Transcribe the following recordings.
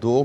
2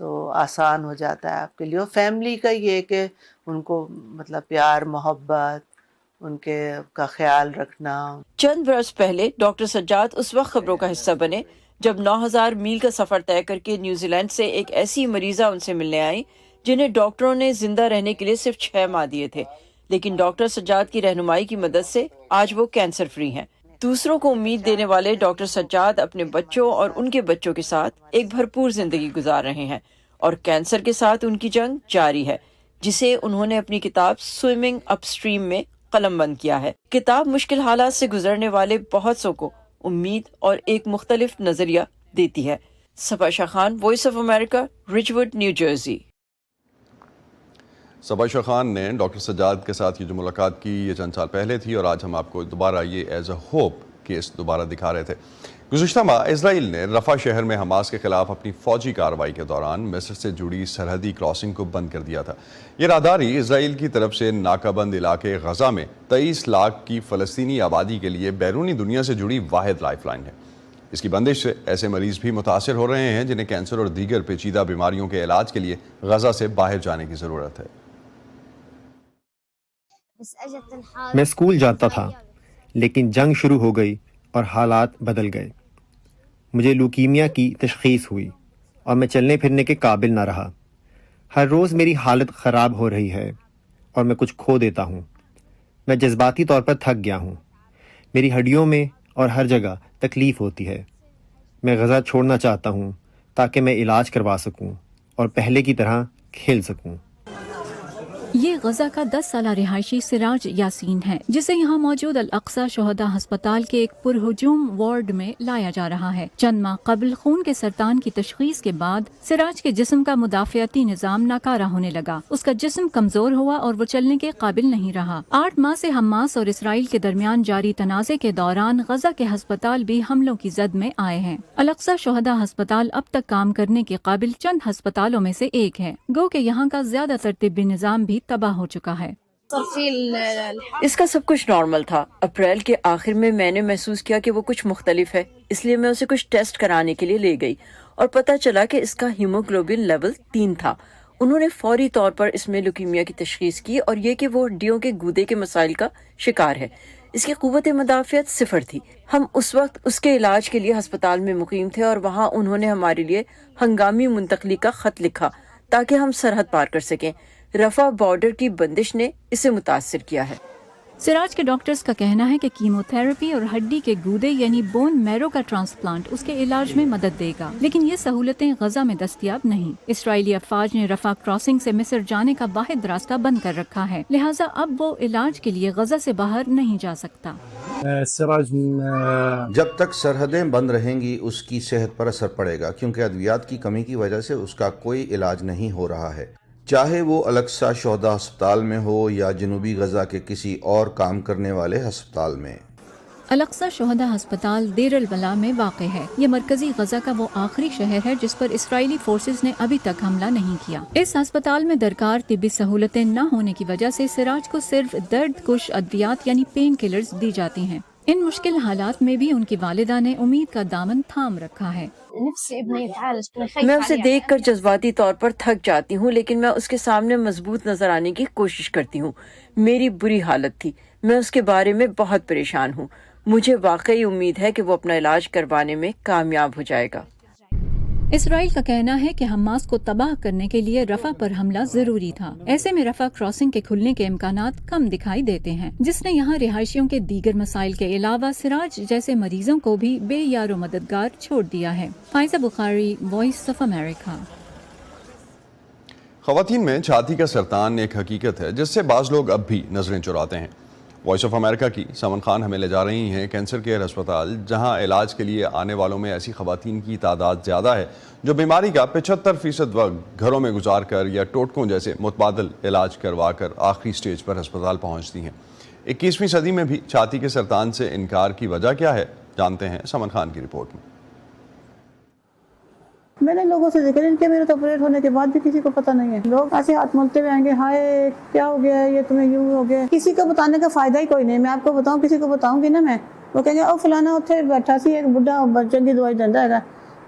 تو آسان ہو جاتا ہے آپ کے لیے. اور فیملی کا یہ کہ ان کو مطلب پیار محبت ان کے کا خیال رکھنا. چند برس پہلے ڈاکٹر سجاد اس وقت خبروں کا حصہ بنے جب 9000 میل کا سفر طے کر کے نیوزی لینڈ سے ایک ایسی مریضہ ان سے ملنے آئی جنہیں ڈاکٹروں نے زندہ رہنے کے لیے صرف 6 ماہ دیے تھے، لیکن ڈاکٹر سجاد کی رہنمائی کی مدد سے آج وہ کینسر فری ہیں. دوسروں کو امید دینے والے ڈاکٹر سجاد اپنے بچوں اور ان کے بچوں کے ساتھ ایک بھرپور زندگی گزار رہے ہیں اور کینسر کے ساتھ ان کی جنگ جاری ہے، جسے انہوں نے اپنی کتاب سوئمنگ اپ اسٹریم میں قلم بند کیا ہے. کتاب مشکل حالات سے گزرنے والے بہت سو کو امید اور ایک مختلف نظریہ دیتی ہے. Saba Shah Khan, voice of America, Richwood, New Jersey. Saba Shah Khan نے ڈاکٹر سجاد کے ساتھ یہ جو ملاقات کی یہ چند سال پہلے تھی، اور آج ہم آپ کو دوبارہ یہ ایز اے ہوپ کیس دوبارہ دکھا رہے تھے. گزشتہ ماہ اسرائیل نے رفح شہر میں حماس کے خلاف اپنی فوجی کارروائی کے دوران مصر سے جڑی سرحدی کراسنگ کو بند کر دیا تھا. یہ راہداری اسرائیل کی طرف سے ناکہ بند علاقے غزہ میں 23 لاکھ کی فلسطینی آبادی کے لیے بیرونی دنیا سے جڑی واحد لائف لائن ہے. اس کی بندش سے ایسے مریض بھی متاثر ہو رہے ہیں جنہیں کینسر اور دیگر پیچیدہ بیماریوں کے علاج کے لیے غزہ سے باہر جانے کی ضرورت ہے. میں اسکول جاتا تھا لیکن جنگ شروع ہو گئی اور حالات بدل گئے. مجھے لوکیمیا کی تشخیص ہوئی اور میں چلنے پھرنے کے قابل نہ رہا. ہر روز میری حالت خراب ہو رہی ہے اور میں کچھ کھو دیتا ہوں. میں جذباتی طور پر تھک گیا ہوں. میری ہڈیوں میں اور ہر جگہ تکلیف ہوتی ہے. میں غزہ چھوڑنا چاہتا ہوں تاکہ میں علاج کروا سکوں اور پہلے کی طرح کھیل سکوں. یہ غزہ کا 10 سالہ رہائشی سراج یاسین ہے، جسے یہاں موجود الاقصی شہداء ہسپتال کے ایک پرہجوم وارڈ میں لایا جا رہا ہے. چند ماہ قبل خون کے سرطان کی تشخیص کے بعد سراج کے جسم کا مدافعتی نظام ناکارہ ہونے لگا. اس کا جسم کمزور ہوا اور وہ چلنے کے قابل نہیں رہا. 8 ماہ سے حماس اور اسرائیل کے درمیان جاری تنازع کے دوران غزہ کے ہسپتال بھی حملوں کی زد میں آئے ہیں. الاقصی شہداء ہسپتال اب تک کام کرنے کے قابل چند ہسپتالوں میں سے ایک ہے، گو کہ یہاں کا زیادہ تر طبی نظام بھی تباہ ہو چکا ہے. اس کا سب کچھ نارمل تھا. اپریل کے آخر میں نے محسوس کیا کہ وہ کچھ مختلف ہے، اس لیے میں اسے کچھ ٹیسٹ کرانے کے لیے لے گئی اور پتہ چلا کہ اس کا ہیموگلوبن لیول 3 تھا. انہوں نے فوری طور پر اس میں لیوکیمیا کی تشخیص کی اور یہ کہ وہ ہڈیوں کے گودے کے مسائل کا شکار ہے. اس کی قوت مدافعت 0 تھی. ہم اس وقت اس کے علاج کے لیے ہسپتال میں مقیم تھے اور وہاں انہوں نے ہمارے لیے ہنگامی منتقلی کا خط لکھا تاکہ ہم سرحد پار کر سکیں. رفح بارڈر کی بندش نے اسے متاثر کیا ہے. سراج کے ڈاکٹرز کا کہنا ہے کہ کیمو تھراپی اور ہڈی کے گودے یعنی بون میرو کا ٹرانسپلانٹ اس کے علاج میں مدد دے گا، لیکن یہ سہولتیں غزہ میں دستیاب نہیں. اسرائیلی افواج نے رفح کراسنگ سے مصر جانے کا واحد راستہ بند کر رکھا ہے، لہٰذا اب وہ علاج کے لیے غزہ سے باہر نہیں جا سکتا. جب تک سرحدیں بند رہیں گی اس کی صحت پر اثر پڑے گا، کیونکہ ادویات کی کمی کی وجہ سے اس کا کوئی علاج نہیں ہو رہا ہے، چاہے وہ الاقصی شہداء ہسپتال میں ہو یا جنوبی غزہ کے کسی اور کام کرنے والے ہسپتال میں. الاقصی شہداء ہسپتال دیر البلا میں واقع ہے. یہ مرکزی غزہ کا وہ آخری شہر ہے جس پر اسرائیلی فورسز نے ابھی تک حملہ نہیں کیا. اس ہسپتال میں درکار طبی سہولتیں نہ ہونے کی وجہ سے سراج کو صرف درد کش ادویات یعنی پین کلرز دی جاتی ہیں. ان مشکل حالات میں بھی ان کی والدہ نے امید کا دامن تھام رکھا ہے. میں اسے دیکھ کر جذباتی طور پر تھک جاتی ہوں، لیکن میں اس کے سامنے مضبوط نظر آنے کی کوشش کرتی ہوں. میری بری حالت تھی، میں اس کے بارے میں بہت پریشان ہوں. مجھے واقعی امید ہے کہ وہ اپنا علاج کروانے میں کامیاب ہو جائے گا. اسرائیل کا کہنا ہے کہ حماس کو تباہ کرنے کے لیے رفح پر حملہ ضروری تھا. ایسے میں رفح کراسنگ کے کھلنے کے امکانات کم دکھائی دیتے ہیں، جس نے یہاں رہائشیوں کے دیگر مسائل کے علاوہ سراج جیسے مریضوں کو بھی بے یار و مددگار چھوڑ دیا ہے. فائزہ بخاری، وائس آف امریکہ. خواتین میں چھاتی کا سرطان ایک حقیقت ہے جس سے بعض لوگ اب بھی نظریں چراتے ہیں. وائس آف امریکہ کی سمن خان ہمیں لے جا رہی ہیں کینسر کیئر ہسپتال، جہاں علاج کے لیے آنے والوں میں ایسی خواتین کی تعداد زیادہ ہے جو بیماری کا 75% وقت گھروں میں گزار کر یا ٹوٹکوں جیسے متبادل علاج کروا کر آخری سٹیج پر ہسپتال پہنچتی ہیں. 21ویں صدی میں بھی چھاتی کے سرطان سے انکار کی وجہ کیا ہے، جانتے ہیں سمن خان کی رپورٹ میں. میں نے لوگوں سے ذکر کیا، میرے تو آپریٹ ہونے کے بعد بھی کسی کو پتہ نہیں ہے. لوگ ایسے ہاتھ ملتے ہوئے آئیں گے، ہائے کیا ہو گیا ہے، یہ تمہیں یوں ہو گیا. کسی کو بتانے کا فائدہ ہی کوئی نہیں. میں آپ کو بتاؤں، کسی کو بتاؤں گی نا میں، وہ کہیں گے او فلانا اتنے بیٹھا سی ایک بڈھا چنگی دوائی دیندا ہے،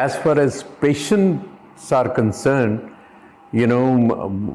As far as patients are concerned, you know,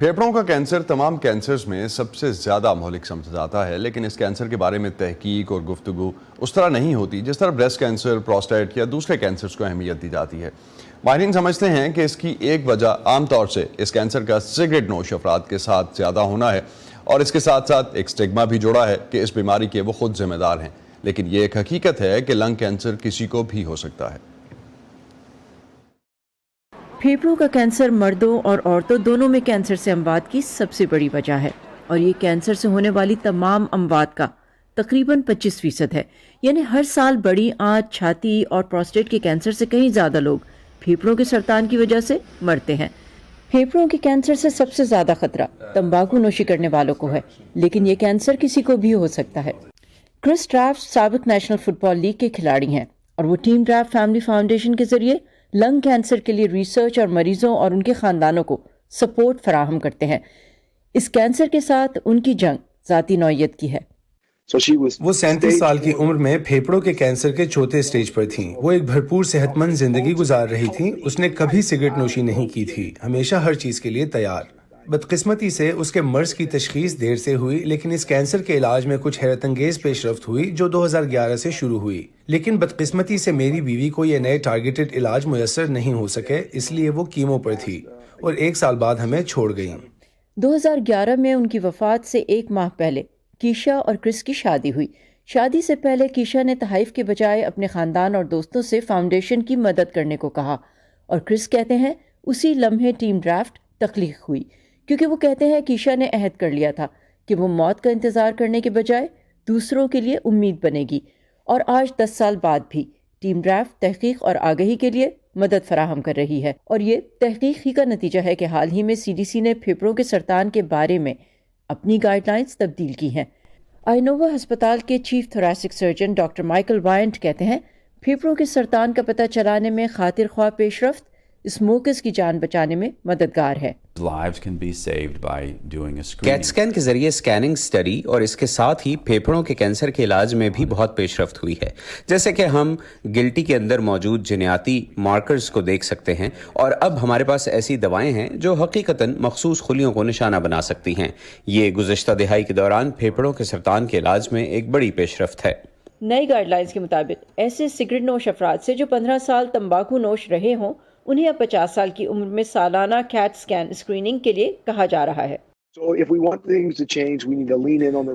پھیپھڑوں کا کینسر تمام کینسرز میں سب سے زیادہ مہلک سمجھا جاتا ہے، لیکن اس کینسر کے بارے میں تحقیق اور گفتگو اس طرح نہیں ہوتی جس طرح بریسٹ کینسر، پروسٹیٹ یا دوسرے کینسرز کو اہمیت دی جاتی ہے۔ ماہرین سمجھتے ہیں کہ اس کی ایک وجہ عام طور سے اس کینسر کا سگریٹ نوش افراد کے ساتھ زیادہ ہونا ہے، اور اس کے ساتھ ساتھ ایک سٹگما بھی جوڑا ہے کہ اس بیماری کے وہ خود ذمہ دار ہیں، لیکن یہ ایک حقیقت ہے کہ لنگ کینسر کسی کو بھی ہو سکتا ہے۔ پھیپھڑوں کا کینسر مردوں اور عورتوں دونوں میں کینسر سے اموات کی سب سے بڑی وجہ ہے، اور یہ کینسر سے ہونے والی تمام اموات کا تقریباً 25% ہے، یعنی ہر سال بڑی آنت، چھاتی اور پروسٹیٹ کے کینسر سے کہیں زیادہ لوگ پھیپھڑوں کے سرطان کی وجہ سے مرتے ہیں۔ پھیپھڑوں کے کینسر سے سب سے زیادہ خطرہ تمباکو نوشی کرنے والوں کو ہے، لیکن یہ کینسر کسی کو بھی ہو سکتا ہے۔ کرس ڈرافٹ سابق نیشنل فٹ بال لیگ کے کھلاڑی ہیں، اور وہ ٹیم ڈرافٹ فیملی فاؤنڈیشن کے ذریعے لنگ کینسر کے لیے ریسرچ اور مریضوں اور ان کے خاندانوں کو سپورٹ فراہم کرتے ہیں۔ اس کینسر کے ساتھ ان کی جنگ ذاتی نوعیت کی ہے۔ وہ 37 سال کی عمر میں پھیپھڑوں کے کینسر کے چوتھے سٹیج پر تھیں۔ وہ ایک بھرپور صحت مند زندگی گزار رہی تھیں۔ اس نے کبھی سگریٹ نوشی نہیں کی تھی، ہمیشہ ہر چیز کے لیے تیار۔ بدقسمتی سے اس کے مرض کی تشخیص دیر سے ہوئی، لیکن اس کینسر کے علاج میں کچھ حیرت انگیز پیش رفت ہوئی جو 2011 سے شروع ہوئی، لیکن بدقسمتی سے میری بیوی کو یہ نئے ٹارگیٹڈ علاج میسر نہیں ہو سکے، اس لیے وہ کیمو پر تھی اور 1 سال بعد ہمیں چھوڑ گئیں۔ 2011 میں ان کی وفات سے 1 ماہ پہلے کیشا اور کرس کی شادی ہوئی۔ شادی سے پہلے کیشا نے تحائف کے بجائے اپنے خاندان اور دوستوں سے فاؤنڈیشن کی مدد کرنے کو کہا، اور کرس کہتے ہیں اسی لمحے ٹیم ڈرافٹ تخلیق ہوئی، کیونکہ وہ کہتے ہیں کیشا نے عہد کر لیا تھا کہ وہ موت کا انتظار کرنے کے بجائے دوسروں کے لیے امید بنے گی، اور آج 10 سال بعد بھی ٹیم ڈرافٹ تحقیق اور آگہی کے لیے مدد فراہم کر رہی ہے، اور یہ تحقیق ہی کا نتیجہ ہے کہ حال ہی میں CDC نے پھیپھڑوں کے سرطان کے بارے میں اپنی گائیڈ لائنز تبدیل کی ہیں۔ آئینووا ہسپتال کے chief تھوریسک surgeon doctor Michael point کہتے ہیں پھیپھڑوں کے سرطان کا پتہ چلانے میں خاطر خواہ پیش رفت اسموکرز کی جان بچانے میں مددگار ہے۔ کیٹ سکین کے ذریعے سکیننگ اسٹڈی اور اس کے ساتھ ہی پھیپھڑوں کے کینسر کے علاج میں بھی بہت پیش رفت ہوئی ہے، جیسے کہ ہم گلٹی کے اندر موجود جینیاتی مارکرز کو دیکھ سکتے ہیں، اور اب ہمارے پاس ایسی دوائیں ہیں جو حقیقتاً مخصوص خلیوں کو نشانہ بنا سکتی ہیں۔ یہ گزشتہ دہائی کے دوران پھیپھڑوں کے سرطان کے علاج میں ایک بڑی پیش رفت ہے۔ نئی گائیڈ لائنز کے مطابق ایسے سگریٹ نوش افراد سے جو 15 سال تمباکو نوش رہے ہوں، انہیں اب 50 سال کی عمر میں سالانہ کیٹ سکین اسکریننگ کے لیے کہا جا رہا ہے۔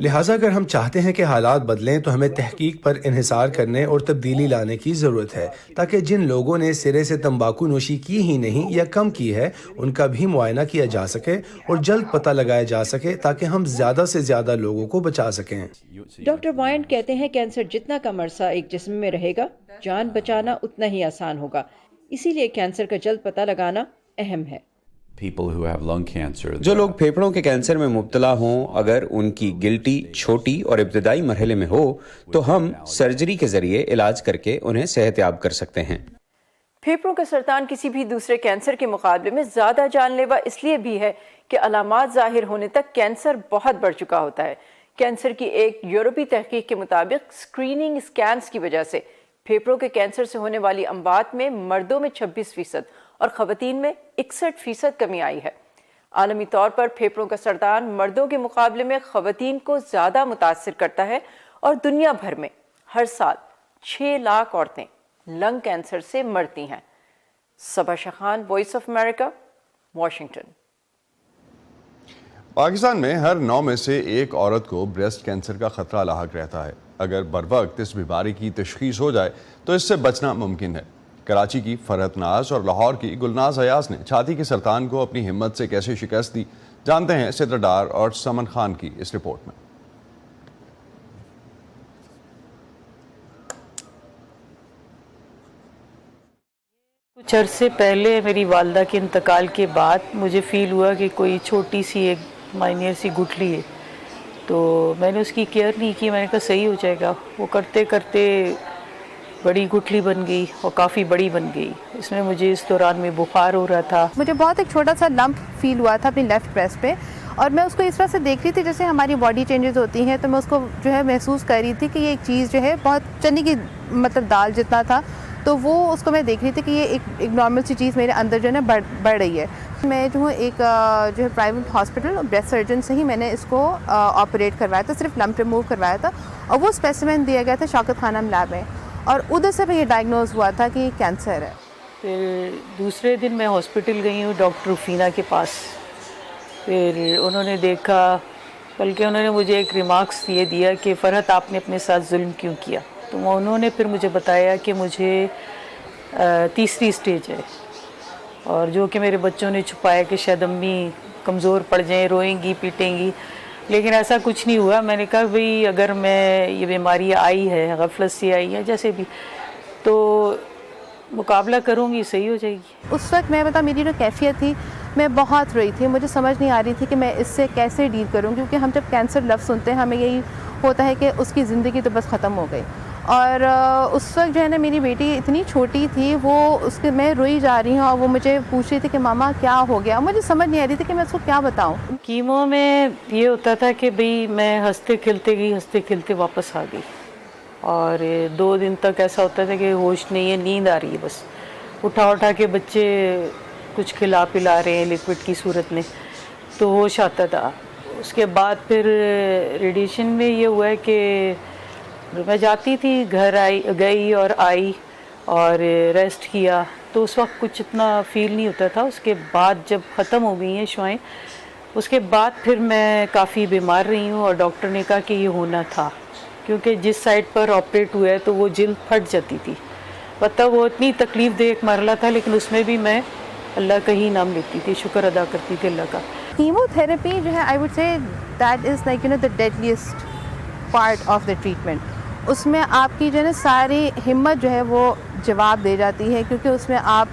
لہٰذا اگر ہم چاہتے ہیں کہ حالات بدلیں تو ہمیں تحقیق پر انحصار کرنے اور تبدیلی لانے کی ضرورت ہے، تاکہ جن لوگوں نے سرے سے تمباکو نوشی کی ہی نہیں یا کم کی ہے ان کا بھی معائنہ کیا جا سکے اور جلد پتہ لگایا جا سکے، تاکہ ہم زیادہ سے زیادہ لوگوں کو بچا سکیں۔ ڈاکٹر وائنٹ کہتے ہیں کینسر جتنا کم عرصہ ایک جسم میں رہے گا، جان بچانا اتنا ہی آسان ہوگا، اسی لیے کینسر کا جلد پتہ لگانا اہم ہے۔ جو لوگ پھیپھڑوں کے کینسر میں مبتلا ہوں، اگر ان کی گلٹی چھوٹی اور ابتدائی مرحلے میں ہو تو ہم سرجری کے ذریعے علاج کر کے انہیں صحت یاب کر سکتے ہیں۔ پھیپھڑوں کا سرطان کسی بھی دوسرے کینسر کے مقابلے میں زیادہ جان لیوا اس لیے بھی ہے کہ علامات ظاہر ہونے تک کینسر بہت بڑھ چکا ہوتا ہے۔ کینسر کی ایک یورپی تحقیق کے مطابق اسکریننگ اسکینز کی وجہ سے پھیپھڑوں کے کینسر سے ہونے والی اموات میں مردوں میں 26% اور خواتین میں 61% کمی آئی ہے۔ عالمی طور پر پھیپھڑوں کا سرطان مردوں کے مقابلے میں خواتین کو زیادہ متاثر کرتا ہے، اور دنیا بھر میں ہر سال 6 لاکھ عورتیں لنگ کینسر سے مرتی ہیں۔ صبا شخان، voice of America, Washington. Pakistan میں ہر 9 میں سے 1 عورت کو بریسٹ کینسر کا خطرہ لاحق رہتا ہے۔ اگر بروقت اس بیماری کی تشخیص ہو جائے تو اس سے بچنا ممکن ہے۔ کراچی کی فرحت ناز اور لاہور کی گلناز ایاز نے چھاتی کے سرطان کو اپنی ہمت سے کیسے شکست دی، جانتے ہیں ستر ڈار اور سمن خان کی اس رپورٹ میں۔ کچھ عرصے پہلے میری والدہ کے انتقال کے بعد مجھے فیل ہوا کہ کوئی چھوٹی سی ایک مائنر سی گٹھلی ہے، تو میں نے اس کی کیئر نہیں کی۔ میں نے کہا صحیح ہو جائے گا، وہ کرتے کرتے بڑی گٹھلی بن گئی اور کافی بڑی بن گئی۔ اس میں مجھے اس دوران میں بخار ہو رہا تھا۔ مجھے بہت ایک چھوٹا سا لمپ فیل ہوا تھا اپنی لیفٹ بریسٹ پہ، اور میں اس کو اس طرح سے دیکھ رہی تھی جیسے ہماری باڈی چینجز ہوتی ہیں، تو میں اس کو جو ہے محسوس کر رہی تھی کہ یہ ایک چیز جو ہے بہت چنے کی مطلب دال جتنا تھا تو وہ اس کو میں دیکھ رہی تھی کہ یہ ایک نارمل سی چیز میرے اندر جو ہے نا بڑھ رہی ہے. میں جو ہوں ایک جو ہے پرائیویٹ ہاسپٹل بریسٹ سرجن سے ہی میں نے اس کو آپریٹ کروایا تھا, صرف لمپ ریموو کروایا تھا, اور وہ اسپیسیمن دیا گیا تھا شوکت خانم لیب میں, اور ادھر سے بھی یہ ڈائگنوز ہوا تھا کہ یہ کینسر ہے. پھر دوسرے دن میں ہاسپٹل گئی ہوں ڈاکٹر رفینہ کے پاس. پھر انہوں نے دیکھا, بلکہ انہوں نے مجھے ایک ریمارکس یہ دیا کہ فرحت آپ نے اپنے ساتھ ظلم کیوں کیا. تو انہوں نے پھر مجھے بتایا کہ مجھے 3ری اسٹیج ہے, اور جو کہ میرے بچوں نے چھپایا کہ شاید امی کمزور پڑ جائیں, روئیں گی پیٹیں گی, لیکن ایسا کچھ نہیں ہوا. میں نے کہا بھئی اگر میں یہ بیماری آئی ہے, غفلت سے آئی ہے, جیسے بھی, تو مقابلہ کروں گی, صحیح ہو جائے گی. اس وقت میں بتا میری جو کیفیت تھی, میں بہت روئی تھی. مجھے سمجھ نہیں آ رہی تھی کہ میں اس سے کیسے ڈیل کروں, کیونکہ ہم جب کینسر لفظ سنتے ہیں ہمیں یہی ہوتا ہے کہ اس کی زندگی تو بس ختم ہو گئی. اور اس وقت جو ہے نا میری بیٹی اتنی چھوٹی تھی, وہ اس کے میں روئی جا رہی ہوں, اور وہ مجھے پوچھ رہی تھی کہ ماما کیا ہو گیا. مجھے سمجھ نہیں آ رہی تھی کہ میں اس کو کیا بتاؤں. کیمو میں یہ ہوتا تھا کہ بھئی میں ہنستے کھلتے گئی, ہنستے کھلتے واپس آ گئی, اور 2 دن تک ایسا ہوتا تھا کہ ہوش نہیں ہے, نیند آ رہی ہے, بس اٹھا کے بچے کچھ کھلا پلا رہے ہیں لکوڈ کی صورت میں, تو ہوش آتا تھا. اس کے بعد پھر ریڈیشن میں یہ ہوا ہے کہ میں جاتی تھی, گھر گئی اور آئی اور ریسٹ کیا, تو اس وقت کچھ اتنا فیل نہیں ہوتا تھا. اس کے بعد جب ختم ہو گئی ہیں شوائیں, اس کے بعد پھر میں کافی بیمار رہی ہوں, اور ڈاکٹر نے کہا کہ یہ ہونا تھا, کیونکہ جس سائڈ پر آپریٹ ہوا ہے تو وہ جلد پھٹ جاتی تھی. مطلب وہ اتنی تکلیف دہ ایک مرحلہ تھا, لیکن اس میں بھی میں اللہ کا ہی نام لیتی تھی, شکر ادا کرتی تھی اللہ کا. کیمو تھراپی جو ہے I would say that is like the deadliest part of the treatment. اس میں آپ کی جو ہے نا ساری ہمت جو ہے وہ جواب دے جاتی ہے, کیونکہ اس میں آپ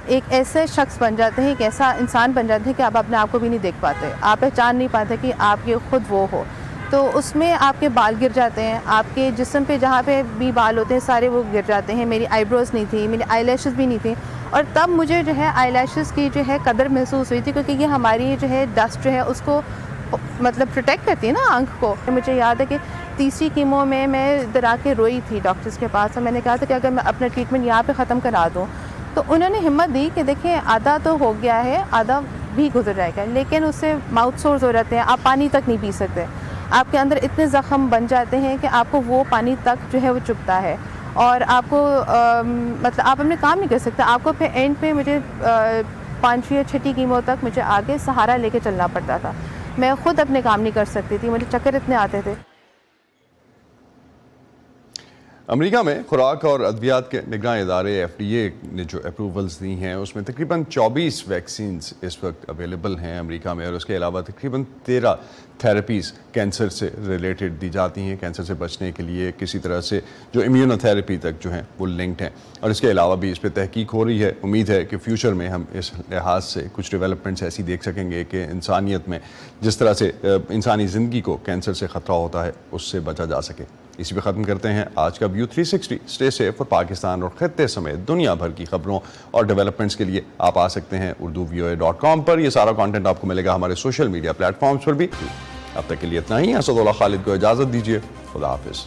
ایک ایسے شخص بن جاتے ہیں, ایک ایسا انسان بن جاتے ہیں کہ آپ اپنے آپ کو بھی نہیں دیکھ پاتے, آپ پہچان نہیں پاتے کہ آپ یہ خود وہ ہو. تو اس میں آپ کے بال گر جاتے ہیں, آپ کے جسم پہ جہاں پہ بھی بال ہوتے ہیں سارے وہ گر جاتے ہیں. میری آئی بروز نہیں تھی, میری آئی لیشز بھی نہیں تھیں, اور تب مجھے جو ہے آئی لیشز کی جو ہے قدر محسوس ہوئی تھی, کیونکہ یہ ہماری جو ہے ڈسٹ جو ہے اس کو مطلب پروٹیکٹ کرتی ہے نا آنکھ کو. مجھے یاد ہے کہ 3ری کیمو میں ادھر آ کے روئی تھی ڈاکٹرز کے پاس, اور میں نے کہا تھا کہ اگر میں اپنا ٹریٹمنٹ یہاں پہ ختم کرا دوں, تو انہوں نے ہمت دی کہ دیکھیں آدھا تو ہو گیا ہے, آدھا بھی گزر جائے گا, لیکن اس سے ماؤتھ سورز ہو جاتے ہیں, آپ پانی تک نہیں پی سکتے, آپ کے اندر اتنے زخم بن جاتے ہیں کہ آپ کو وہ پانی تک جو ہے وہ چبھتا ہے, اور آپ کو مطلب آپ اپنے کام نہیں کر سکتے. آپ کو پھر اینڈ پہ مجھے 5ویں یا 6ٹھی کیمو تک مجھے آگے سہارا لے کے چلنا پڑتا تھا. میں خود اپنے کام نہیں کر سکتی تھی, مجھے چکر اتنے آتے تھے. امریکہ میں خوراک اور ادویات کے نگراں ادارے FDA نے جو اپروولز دی ہیں اس میں تقریباً 24 ویکسینز اس وقت اویلیبل ہیں امریکہ میں, اور اس کے علاوہ تقریباً 13 تھراپیز کینسر سے ریلیٹڈ دی جاتی ہیں, کینسر سے بچنے کے لیے کسی طرح سے جو امیونو تھراپی تک جو ہیں وہ لنکڈ ہیں. اور اس کے علاوہ بھی اس پہ تحقیق ہو رہی ہے. امید ہے کہ فیوچر میں ہم اس لحاظ سے کچھ ڈیولپمنٹس ایسی دیکھ سکیں گے کہ انسانیت میں جس طرح سے انسانی زندگی کو کینسر سے خطرہ ہوتا ہے اس سے بچا جا سکے. اسی پہ ختم کرتے ہیں آج کا ویو 360. Stay safe. اور پاکستان اور خطے سمیت دنیا بھر کی خبروں اور ڈیولپمنٹس کے لیے آپ آ سکتے ہیں urduvoa.com پر. یہ سارا کانٹینٹ آپ کو ملے گا ہمارے سوشل میڈیا پلیٹ فارمز پر بھی. اب تک کے لیے اتنا ہی. اسد اللہ خالد کو اجازت دیجیے. خدا حافظ.